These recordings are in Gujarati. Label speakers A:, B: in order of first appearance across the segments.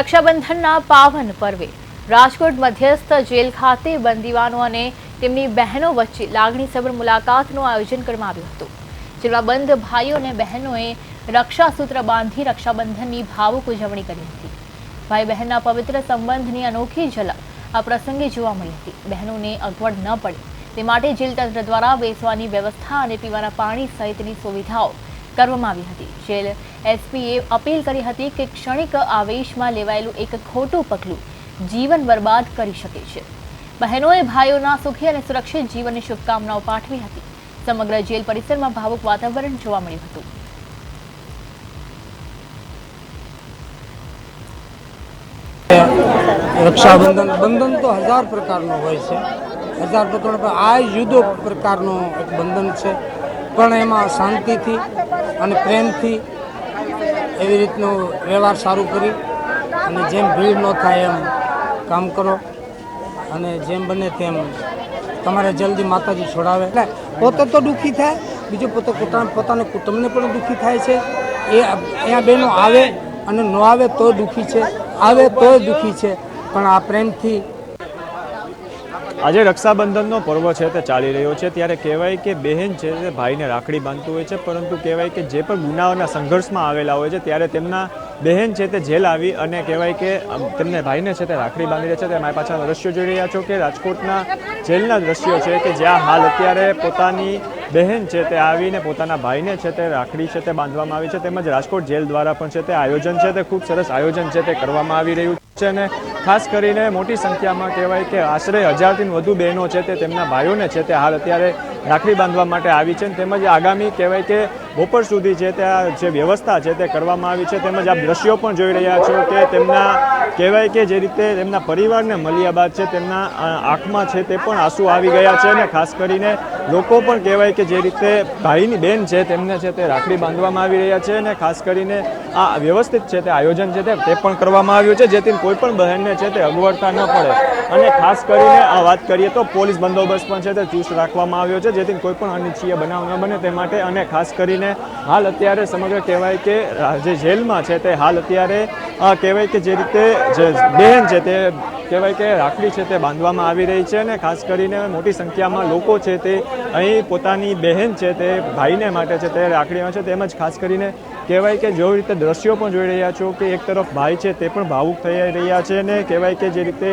A: રક્ષાબંધનના પાવન પર્વે રાજકોટ મધ્યસ્થ જેલ ખાતે બંદીવાનો અને તેમની બહેનો વચ્ચે લાગણીસભર મુલાકાતનું આયોજન કરવામાં આવ્યું હતું, જેમાં બંધ ભાઈઓ અને બહેનોએ રક્ષાસૂત્ર બાંધી રક્ષાબંધનની ભાવુક ઉજવણી કરી હતી। ભાઈ બહેનના પવિત્ર સંબંધની અનોખી ઝલક આ પ્રસંગે જોવા મળી હતી। બહેનોને અગવડ ન પડે તે માટે જેલ તંત્ર દ્વારા બેસવાની વ્યવસ્થા અને પીવાના પાણી સહિતની સુવિધાઓ કરવામાં આવી હતી। જેલ એસપીએ અપીલ કરી હતી કે ક્ષણિક આવેશમાં લેવાયેલું એક ખોટું પગલું જીવન બરબાદ કરી શકે છે। બહેનોએ ભાઈઓના સુખી અને સુરક્ષિત જીવનની શુભકામનાઓ પાઠવી હતી। સમગ્ર જેલ પરિસરમાં ભાવુક વાતાવરણ જોવા મળ્યું હતું।
B: બંધન તો હજાર પ્રકારનો હોય છે, હજાર પ્રકારનો, પણ આ જુદો પ્રકારનો એક બંધન છે, પણ એમાં શાંતિથી અને પ્રેમથી એવી રીતનો વ્યવહાર સારું કરી અને જેમ ભીડ ન થાય એમ કામ કરો અને જેમ બને તેમ તમારે જલ્દી માતાજી છોડાવે। એટલે પોતે તો દુઃખી થાય, બીજું પોતાના કુટુંબને પણ દુઃખી થાય છે। એ અહીંયા બહેનો આવે અને ન આવે તો દુઃખી છે, આવે તોય દુઃખી છે, પણ આ પ્રેમથી।
C: આજે રક્ષાબંધનનો પર્વ છે તે ચાલી રહ્યો છે, ત્યારે કહેવાય કે બહેન છે તે ભાઈને રાખડી બાંધતું હોય છે, પરંતુ કહેવાય કે જે પણ ગુનાઓના સંઘર્ષમાં આવેલા હોય છે ત્યારે તેમના બહેન છે તે જેલ આવી અને કહેવાય કે તેમને ભાઈને છે તે રાખડી બાંધી રહે છે। તે મારી પાછળ દ્રશ્યો જોઈ રહ્યા છો કે રાજકોટના જેલના દ્રશ્યો છે કે જ્યાં હાલ અત્યારે પોતાની બહેન છે તે આવીને પોતાના ભાઈને છે તે રાખડી છે તે બાંધવામાં આવી છે। તેમજ રાજકોટ જેલ દ્વારા પણ છે તે આયોજન છે તે ખૂબ સરસ આયોજન છે તે કરવામાં આવી રહ્યું છે અને ખાસ કરીને મોટી સંખ્યામાં કહેવાય કે આશરે 1000થી વધુ બહેનો છે તે તેમના ભાઈઓને છે તે હાલ અત્યારે રાખડી બાંધવા માટે આવી છે। તેમજ આગામી કહેવાય કે બપોર સુધી છે તે જે વ્યવસ્થા છે તે કરવામાં આવી છે। તેમજ આપ દ્રશ્યો પણ જોઈ રહ્યા છો કે તેમના કહેવાય કે જે રીતે તેમના પરિવારને મળ્યા બાદ છે તેમના આંખમાં છે તે પણ આંસુ આવી ગયા છે અને ખાસ કરીને લોકો પણ કહેવાય કે જે રીતે ભાઈની બેન છે તેમને છે તે રાખડી બાંધવામાં આવી રહ્યા છે અને ખાસ કરીને આ વ્યવસ્થિત છે તે આયોજન છે તે પણ કરવામાં આવ્યું છે, જેથી કોઈ પણ બહેનને છે તે અગવડતા ન પડે અને ખાસ કરીને આ વાત કરીએ તો પોલીસ બંદોબસ્ત પણ છે તે ચુસ્ત રાખવામાં આવ્યો છે, જેથી કોઈ પણ અનિચ્છનીય બનાવ ન બને તે માટે। અને ખાસ કરીને હાલ અત્યારે સમગ્ર કહેવાય કે જે જેલમાં છે તે હાલ અત્યારે કહેવાય કે જે રીતે જે બહેન છે તે કહેવાય કે રાખડી છે તે બાંધવામાં આવી રહી છે અને ખાસ કરીને મોટી સંખ્યામાં લોકો છે તે અહીં પોતાની બહેન છે તે ભાઈને માટે છે તે રાખડીમાં છે। તેમજ ખાસ કરીને કહેવાય કે જો રીતે દ્રશ્યો પણ જોઈ રહ્યા છો કે એક તરફ ભાઈ છે તે પણ ભાવુક થઈ રહ્યા છે અને કહેવાય કે જે રીતે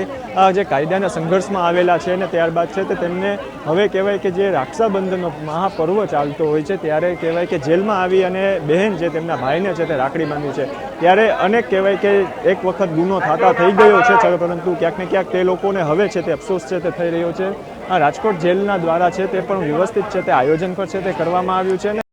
C: જે કાયદાના સંઘર્ષમાં આવેલા છે અને ત્યારબાદ છે તે તેમને હવે કહેવાય કે જે રક્ષાબંધનનો મહાપર્વ ચાલતો હોય છે ત્યારે કહેવાય કે જેલમાં આવી અને બહેન છે તેમના ભાઈને છે તે રાખડી બાંધી છે, ત્યારે અનેક કહેવાય કે એક વખત ગુનો થતા થઈ ગયો છે, પરંતુ ક્યાંક ને ક્યાંક તે લોકોને હવે છે તે અફસોસ છે તે થઈ રહ્યો છે। આ રાજકોટ જેલના દ્વારા છે તે પણ વ્યવસ્થિત છે તે આયોજન પર છે તે કરવામાં આવ્યું છે।